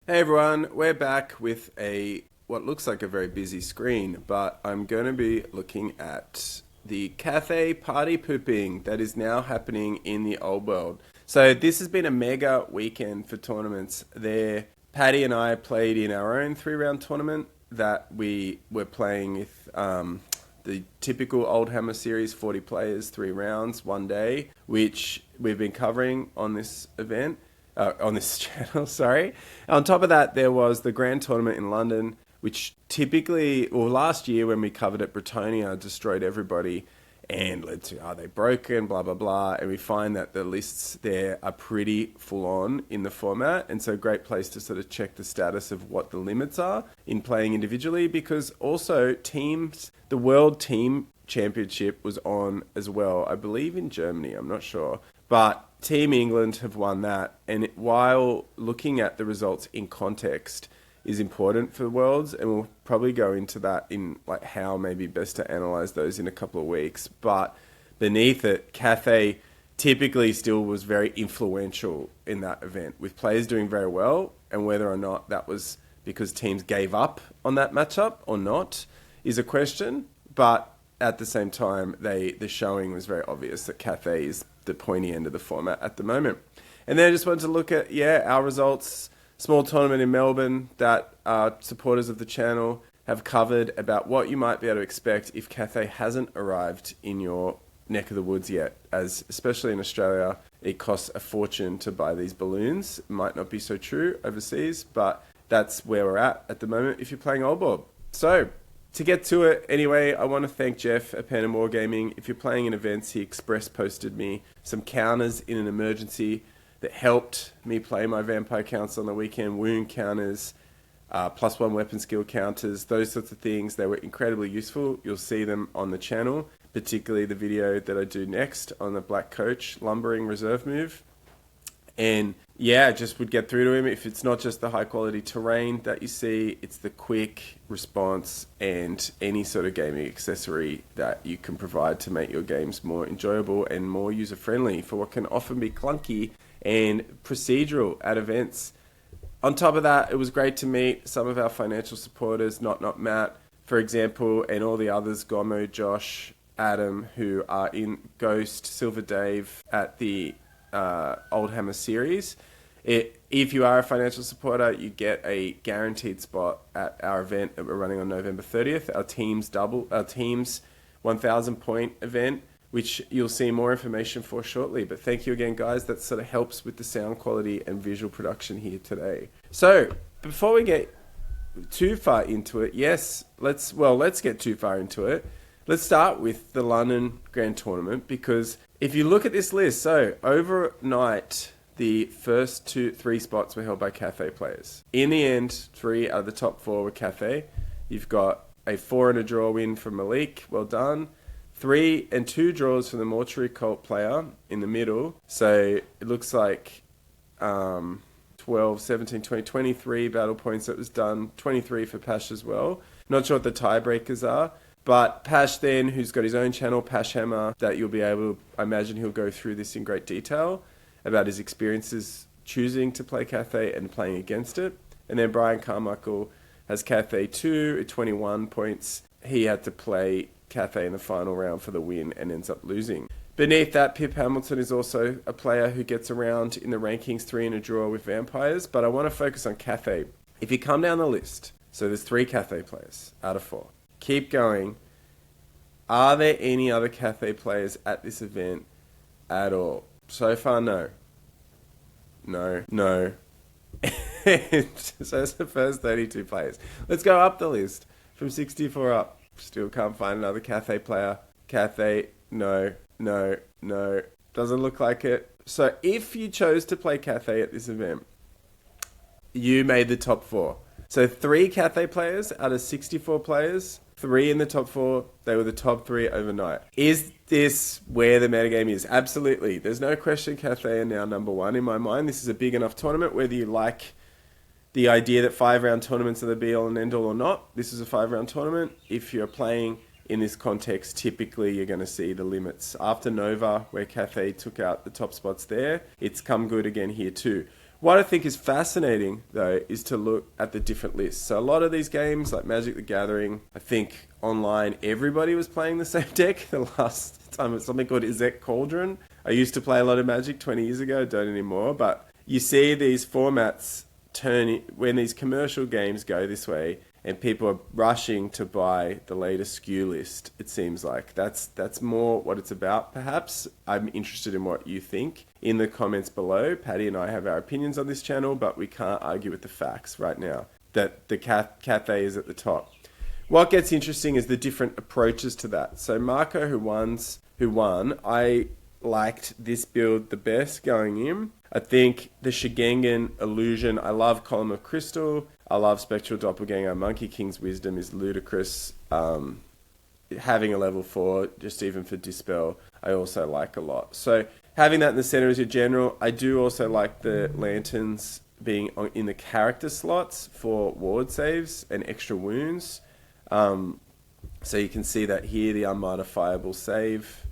Hey everyone, we're back with what looks like a very busy screen, but I'm going to be looking at the Cathay party pooping that is now happening in the old world. So this has been a mega weekend for tournaments. There, Paddy and I played in our own 3-round tournament that we were playing with the typical Old Hammer series, 40 players, 3 rounds, 1 day, which we've been covering on this event. On this channel, sorry. On top of that, there was the Grand Tournament in London, which typically, or last year when we covered it, Bretonia destroyed everybody and led to, are they broken, blah, blah, blah. And we find that the lists there are pretty full on in the format. And so great place to sort of check the status of what the limits are in playing individually, because also teams, the World Team Championship was on as well, I believe in Germany, I'm not sure. But Team England have won that, and while looking at the results in context is important for the Worlds, and we'll probably go into that in like how maybe best to analyze those in a couple of weeks. But beneath it, Cathay typically still was very influential in that event, with players doing very well, and whether or not that was because teams gave up on that matchup or not is a question. But at the same time, the showing was very obvious that Cathay is the pointy end of the format at the moment. And then I just wanted to look at, our results. Small tournament in Melbourne that supporters of the channel have covered about what you might be able to expect if Cathay hasn't arrived in your neck of the woods yet, as especially in Australia, it costs a fortune to buy these balloons. It might not be so true overseas, but that's where we're at the moment if you're playing Old Bob. So, to get to it, anyway, I want to thank Jeff at Pandemwargaming. If you're playing in events, he express posted me some counters in an emergency that helped me play my vampire counts on the weekend, wound counters, +1 weapon skill counters, those sorts of things. They were incredibly useful. You'll see them on the channel, particularly the video that I do next on the Black Coach lumbering reserve move. And just would get through to him. If it's not just the high quality terrain that you see, it's the quick response and any sort of gaming accessory that you can provide to make your games more enjoyable and more user friendly for what can often be clunky and procedural at events. On top of that, it was great to meet some of our financial supporters, not Matt, for example, and all the others, Gomo, Josh, Adam, who are in Ghost, Silver Dave at the Old Hammer series. If you are a financial supporter, you get a guaranteed spot at our event that we're running on November 30th, our team's 1,000 point event, which you'll see more information for shortly. But thank you again, guys. That sort of helps with the sound quality and visual production here today. So before we get too far into it, let's get too far into it. Let's start with the London Grand Tournament, because if you look at this list, so overnight, the first 3 spots were held by Cathay players. In the end, 3 out of the top 4 were Cathay. You've got a 4 and a draw win from Malik. Well done. 3 and 2 draws from the Mortuary Cult player in the middle. So it looks like 12, 17, 20, 23 battle points that was done. 23 for Pash as well. Not sure what the tiebreakers are. But Pash then, who's got his own channel, Pash Hammer, that you'll be able to, I imagine he'll go through this in great detail about his experiences choosing to play Cathay and playing against it. And then Brian Carmichael has Cathay 2 at 21 points. He had to play Cathay in the final round for the win and ends up losing. Beneath that, Pip Hamilton is also a player who gets around in the rankings, 3 in a draw with Vampires. But I want to focus on Cathay. If you come down the list, so there's 3 Cathay players out of 4. Keep going. Are there any other Cathay players at this event at all? So far, no. No. So that's the first 32 players. Let's go up the list from 64 up. Still can't find another Cathay player. Cathay, no. Doesn't look like it. So if you chose to play Cathay at this event, you made the top 4. So 3 Cathay players out of 64 players, 3 in the top 4, they were the top 3 overnight. Is this where the metagame is? Absolutely. There's no question Cathay are now number 1 in my mind. This is a big enough tournament, whether you like the idea that 5-round tournaments are the be-all and end-all or not. This is a 5-round tournament. If you're playing in this context, typically you're going to see the limits. After Nova, where Cathay took out the top spots there, it's come good again here too. What I think is fascinating, though, is to look at the different lists. So a lot of these games, like Magic the Gathering, I think online everybody was playing the same deck. The last time it was something called Izek Cauldron. I used to play a lot of Magic 20 years ago, don't anymore. But you see these formats turn when these commercial games go this way, and people are rushing to buy the latest SKU list. It seems like that's more what it's about, perhaps. I'm interested in what you think in the comments below. Paddy and I have our opinions on this channel, but we can't argue with the facts right now that the Cathay is at the top. What gets interesting is the different approaches to that. So Marco, who won, I liked this build the best going in. I think the Shigengan Illusion, I love Column of Crystal. I love Spectral Doppelganger. Monkey King's Wisdom is ludicrous. Having a level 4, just even for Dispel, I also like a lot. So having that in the center as your general, I do also like the lanterns being in the character slots for ward saves and extra wounds. So you can see that here, the unmodifiable save,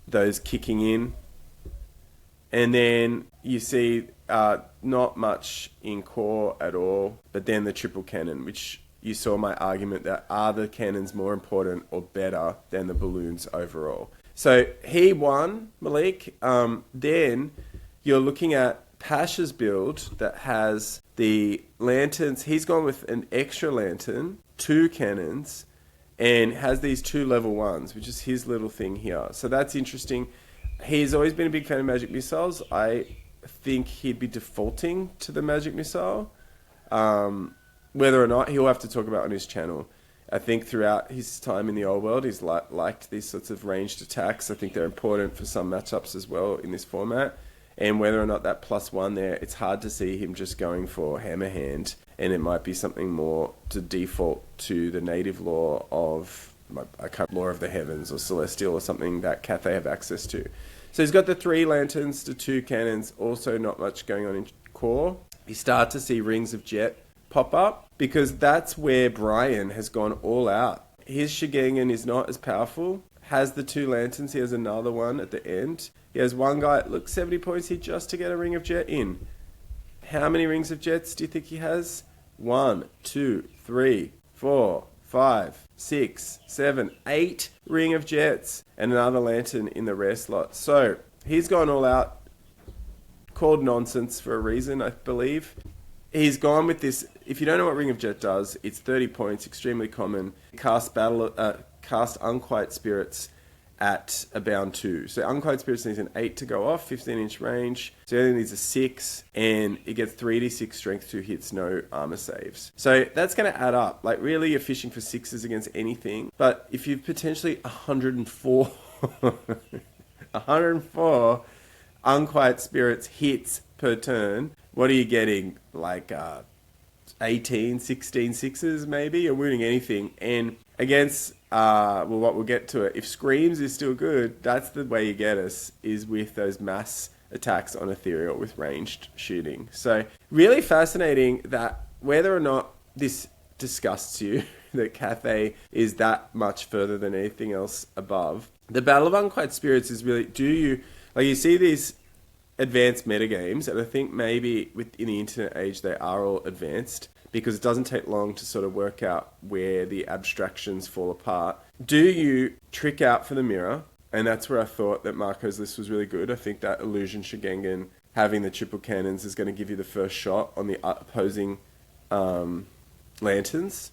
those kicking in. And then you see not much in core at all, but then the triple cannon, which you saw my argument that are the cannons more important or better than the balloons overall. So he won, Malik. Then you're looking at Pasha's build that has the lanterns. He's gone with an extra lantern, 2 cannons, and has these 2 level 1s, which is his little thing here. So that's interesting. He's always been a big fan of magic missiles. I think he'd be defaulting to the magic missile. Whether or not, he'll have to talk about on his channel. I think throughout his time in the old world, he's liked these sorts of ranged attacks. I think they're important for some matchups as well in this format. And whether or not that +1 there, it's hard to see him just going for Hammerhand. And it might be something more to default to the native law of Law of the Heavens or Celestial or something that Cathay have access to. So he's got the 3 lanterns, the 2 cannons, also not much going on in core. You start to see Rings of Jet pop up because that's where Brian has gone all out. His Shigengan is not as powerful, has the 2 lanterns, he has another one at the end. He has one guy, look, 70 points here just to get a Ring of Jet in. How many Rings of Jets do you think he has? 1, 2, 3, 4, 5, 6, 7, 8 Ring of Jets and another lantern in the rare slot. So he's gone all out, called nonsense for a reason, I believe. He's gone with this. If you don't know what Ring of Jet does, it's 30 points, extremely common. Cast Unquiet Spirits at a bound 2. So Unquiet Spirits needs an 8 to go off, 15-inch range. So it only needs a 6, and it gets 3d6 strength 2 hits, no armor saves. So that's going to add up. Like, really, you're fishing for 6s against anything. But if you've potentially 104, 104 Unquiet Spirits hits per turn, what are you getting? Like 18, 16 6s maybe? You're winning anything. And against, what we'll get to it, if Screams is still good, that's the way you get us, is with those mass attacks on Ethereal with ranged shooting. So really fascinating that whether or not this disgusts you, that Cathay is that much further than anything else above. The Battle of Unquiet Spirits is really, you see these advanced metagames, and I think maybe in the internet age they are all advanced because it doesn't take long to sort of work out where the abstractions fall apart. Do you trick out for the mirror? And that's where I thought that Marco's list was really good. I think that Illusion Shigengan having the triple cannons is going to give you the first shot on the opposing lanterns.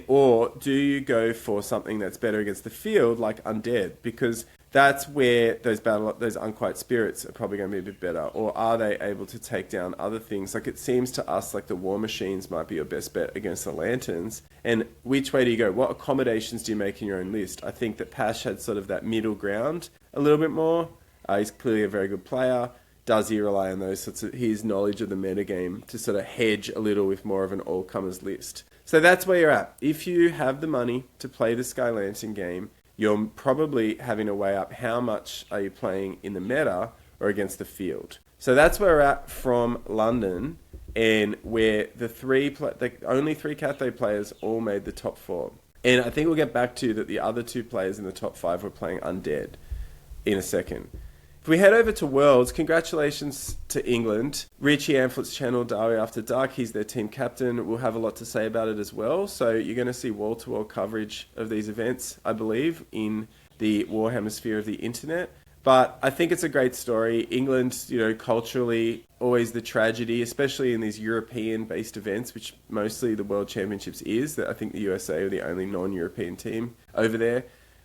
Or do you go for something that's better against the field, like Undead? Because that's where those Unquiet Spirits are probably going to be a bit better. Or are they able to take down other things? Like, it seems to us like the War Machines might be your best bet against the Lanterns. And which way do you go? What accommodations do you make in your own list? I think that Pash had sort of that middle ground a little bit more. He's clearly a very good player. Does he rely on those sorts of his knowledge of the metagame to sort of hedge a little with more of an all-comers list? So that's where you're at. If you have the money to play the Sky Lantern game, you're probably having to weigh up how much are you playing in the meta or against the field. So that's where we're at from London, and where the only 3 Cathay players all made the top 4. And I think we'll get back to that the other 2 players in the top 5 were playing Undead in a second. If we head over to Worlds, congratulations to England. Richie Amflett's channel, Derby After Dark, he's their team captain. We'll have a lot to say about it as well. So you're going to see wall-to-wall coverage of these events, I believe, in the Warhammer sphere of the internet. But I think it's a great story. England, culturally, always the tragedy, especially in these European-based events, which mostly the World Championships is. That I think the USA are the only non-European team over there.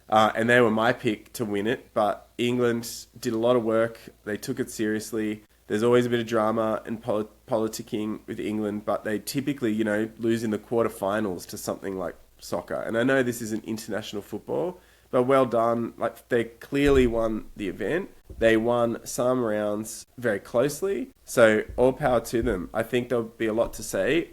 And they were my pick to win it, but England did a lot of work. They took it seriously. There's always a bit of drama and politicking with England, but they typically, lose in the quarterfinals to something like soccer. And I know this isn't international football, but well done. Like, they clearly won the event. They won some rounds very closely. So all power to them. I think there'll be a lot to say.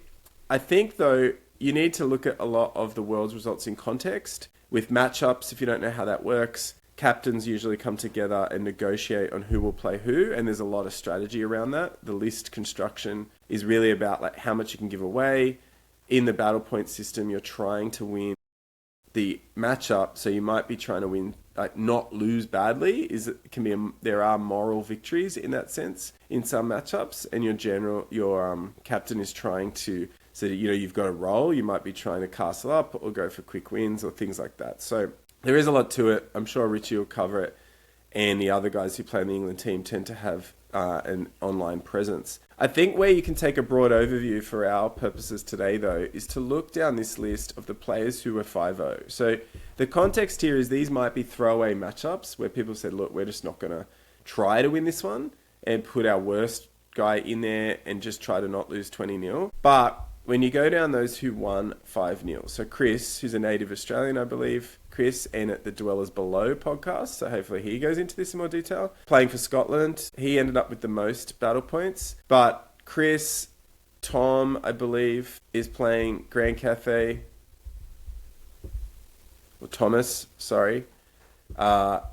I think, though, you need to look at a lot of the world's results in context. With matchups, if you don't know how that works, captains usually come together and negotiate on who will play who, and there's a lot of strategy around that. The list construction is really about like how much you can give away. In the battle point system, you're trying to win the matchup, so you might be trying to win, like not lose badly. There are moral victories in that sense in some matchups, and your captain is trying to. So, you've got a roll, you might be trying to castle up or go for quick wins or things like that. So there is a lot to it. I'm sure Richie will cover it. And the other guys who play in the England team tend to have an online presence. I think where you can take a broad overview for our purposes today, though, is to look down this list of the players who were 5-0. So the context here is these might be throwaway matchups where people said, look, we're just not going to try to win this one and put our worst guy in there and just try to not lose 20-0. But when you go down those who won 5-0, so Chris, who's a native Australian, I believe, Chris, and at the Dwellers Below podcast, so hopefully he goes into this in more detail, playing for Scotland, he ended up with the most battle points. But Chris, Tom, I believe, is playing Grand Cathay, or Thomas, sorry, Grand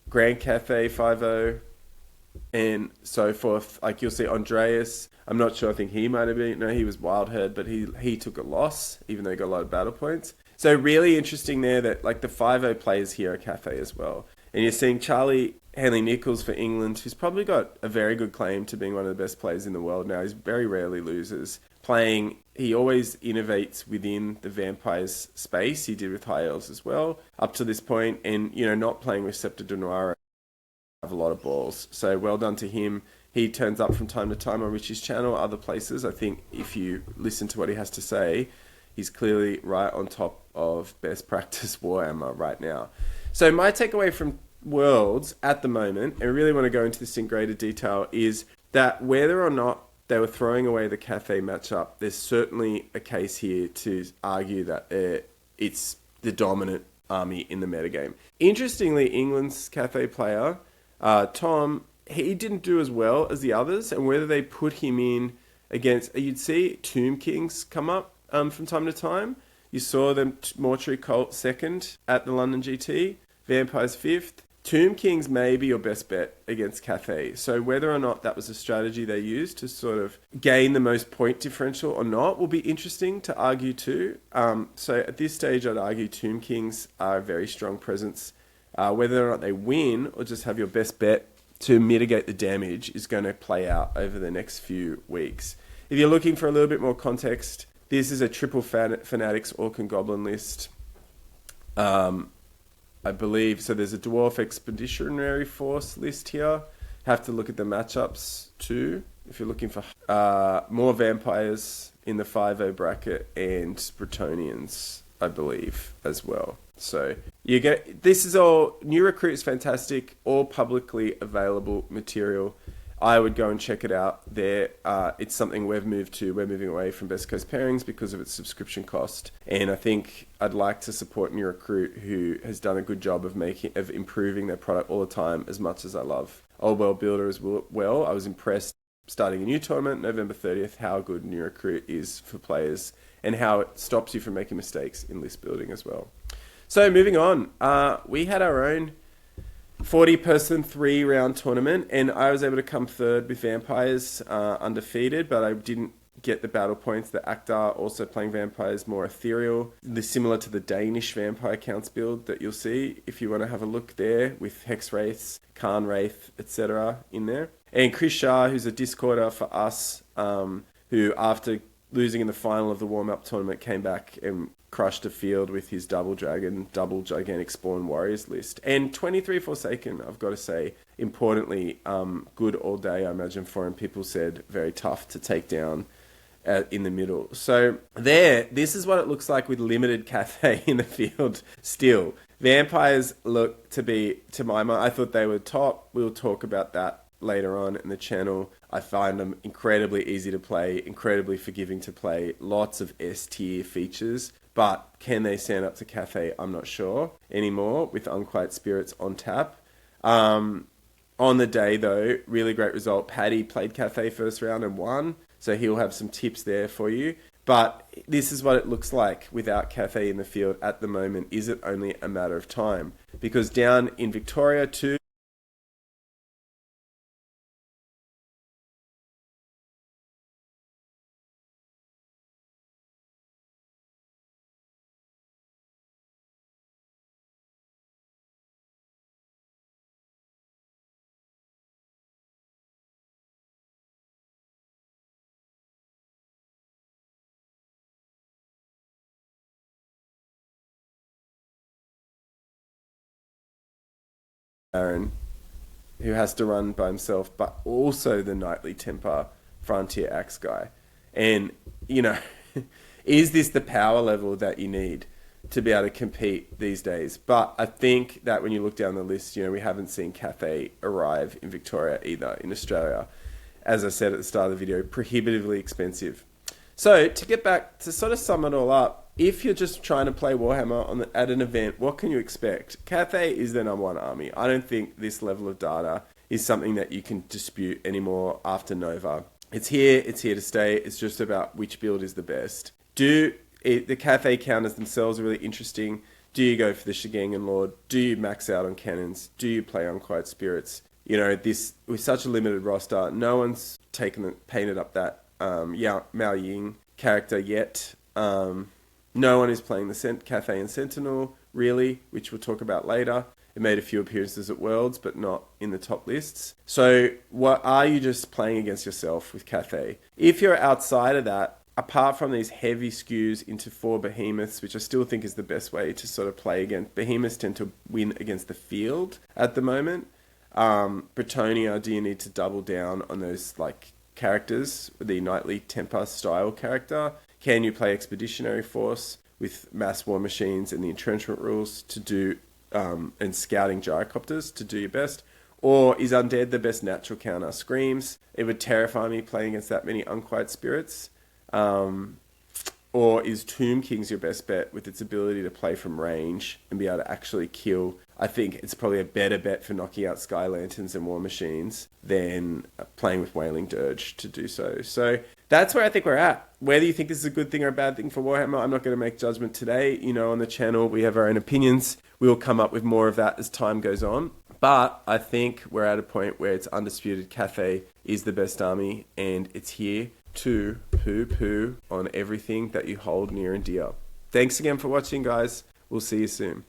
Cathay 5-0, and so forth. Like you'll see Andreas, I'm not sure, I think he might have been, no, he was Wildherd, but he took a loss, even though he got a lot of battle points. So really interesting there that like the 5-0 players here are Cathay as well. And you're seeing Charlie Hanley-Nichols for England, who's probably got a very good claim to being one of the best players in the world now. He very rarely loses. He always innovates within the Vampires space. He did with High Elves as well, up to this point. And, not playing with Scepter de Noir have a lot of balls. So well done to him. He turns up from time to time on Richie's channel, other places. I think if you listen to what he has to say, he's clearly right on top of best practice Warhammer right now. So my takeaway from Worlds at the moment, and I really want to go into this in greater detail, is that whether or not they were throwing away the Cathay matchup, there's certainly a case here to argue that it's the dominant army in the metagame. Interestingly, England's Cathay player, Tom, he didn't do as well as the others, and whether they put him in against, you'd see Tomb Kings come up from time to time. You saw them Mortuary Cult second at the London GT, Vampires fifth. Tomb Kings may be your best bet against Cathay. So whether or not that was a strategy they used to sort of gain the most point differential or not will be interesting to argue too. So at this stage, I'd argue Tomb Kings are a very strong presence. Whether or not they win or just have your best bet to mitigate the damage is going to play out over the next few weeks. If you're looking for a little bit more context, this is a triple Fanatics Orc and Goblin list. I believe, so there's a Dwarf Expeditionary Force list here. Have to look at the matchups too, if you're looking for more Vampires in the 5-0 bracket and Bretonians, I believe, as well. So this is all, New Recruit is fantastic, all publicly available material. I would go and check it out there. It's something we've moved to. We're moving away from Best Coast Pairings because of its subscription cost. And I think I'd like to support New Recruit, who has done a good job of improving their product all the time, as much as I love Old World Builder as well. I was impressed starting a new tournament, November 30th, how good New Recruit is for players and how it stops you from making mistakes in list building as well. So moving on, we had our own 40-person 3-round tournament, and I was able to come third with Vampires, undefeated, but I didn't get the battle points. The Actar also playing vampires, more ethereal. Similar to the Danish vampire counts build that you'll see if you want to have a look there with Hex Wraiths, Khan Wraith, etc. in there. And Chris Shah, who's a Discorder for us, who after losing in the final of the warm-up tournament came back and crushed a field with his double dragon, double gigantic spawn warriors list. And 23 Forsaken, I've got to say, importantly, good all day, I imagine, for him. People said very tough to take down in the middle. So this is what it looks like with limited Cathay in the field still. Vampires look to be, to my mind, I thought they were top. We'll talk about that later on in the channel. I find them incredibly easy to play, incredibly forgiving to play, lots of S-tier features. But can they stand up to Cathay? I'm not sure anymore with Unquiet Spirits on tap. On the day, though, really great result. Paddy played Cathay first round and won, so he'll have some tips there for you. But this is what it looks like without Cathay in the field at the moment. Is it only a matter of time? Because down in Victoria too, Aaron, who has to run by himself, but also the Knightly Temper Frontier Axe guy. And, you know, is this the power level that you need to be able to compete these days? But I think that when you look down the list, you know, we haven't seen Cathay arrive in Victoria either, in Australia. As I said at the start of the video, prohibitively expensive. So to get back, to sort of sum it all up, if you're just trying to play Warhammer at an event, what can you expect? Cathay is the number one army. I don't think this level of data is something that you can dispute anymore after Nova. It's here to stay. It's just about which build is the best. The Cathay counters themselves are really interesting. Do you go for the Shigangan Lord? Do you max out on cannons? Do you play Unquiet Spirits? You know, this with such a limited roster, no one's painted up that Mao Ying character yet. No one is playing the Cathay and Sentinel, really, which we'll talk about later. It made a few appearances at Worlds, but not in the top lists. So what are you just playing against yourself with Cathay? If you're outside of that, apart from these heavy skews into 4 behemoths, which I still think is the best way to sort of play against, behemoths tend to win against the field at the moment. Bretonia, do you need to double down on those like characters, the Knightly Temper style character? Can you play Expeditionary Force with mass war machines and the entrenchment rules to do, and scouting gyrocopters to do your best? Or is Undead the best natural counter? Screams. It would terrify me playing against that many Unquiet Spirits. Or is Tomb Kings your best bet with its ability to play from range and be able to actually kill? I think it's probably a better bet for knocking out Sky Lanterns and War Machines than playing with Wailing Dirge to do so. So that's where I think we're at. Whether you think this is a good thing or a bad thing for Warhammer, I'm not going to make judgment today. You know, on the channel, we have our own opinions. We will come up with more of that as time goes on. But I think we're at a point where it's undisputed Cathay is the best army, and it's here to poo-poo on everything that you hold near and dear. Thanks again for watching, guys. We'll see you soon.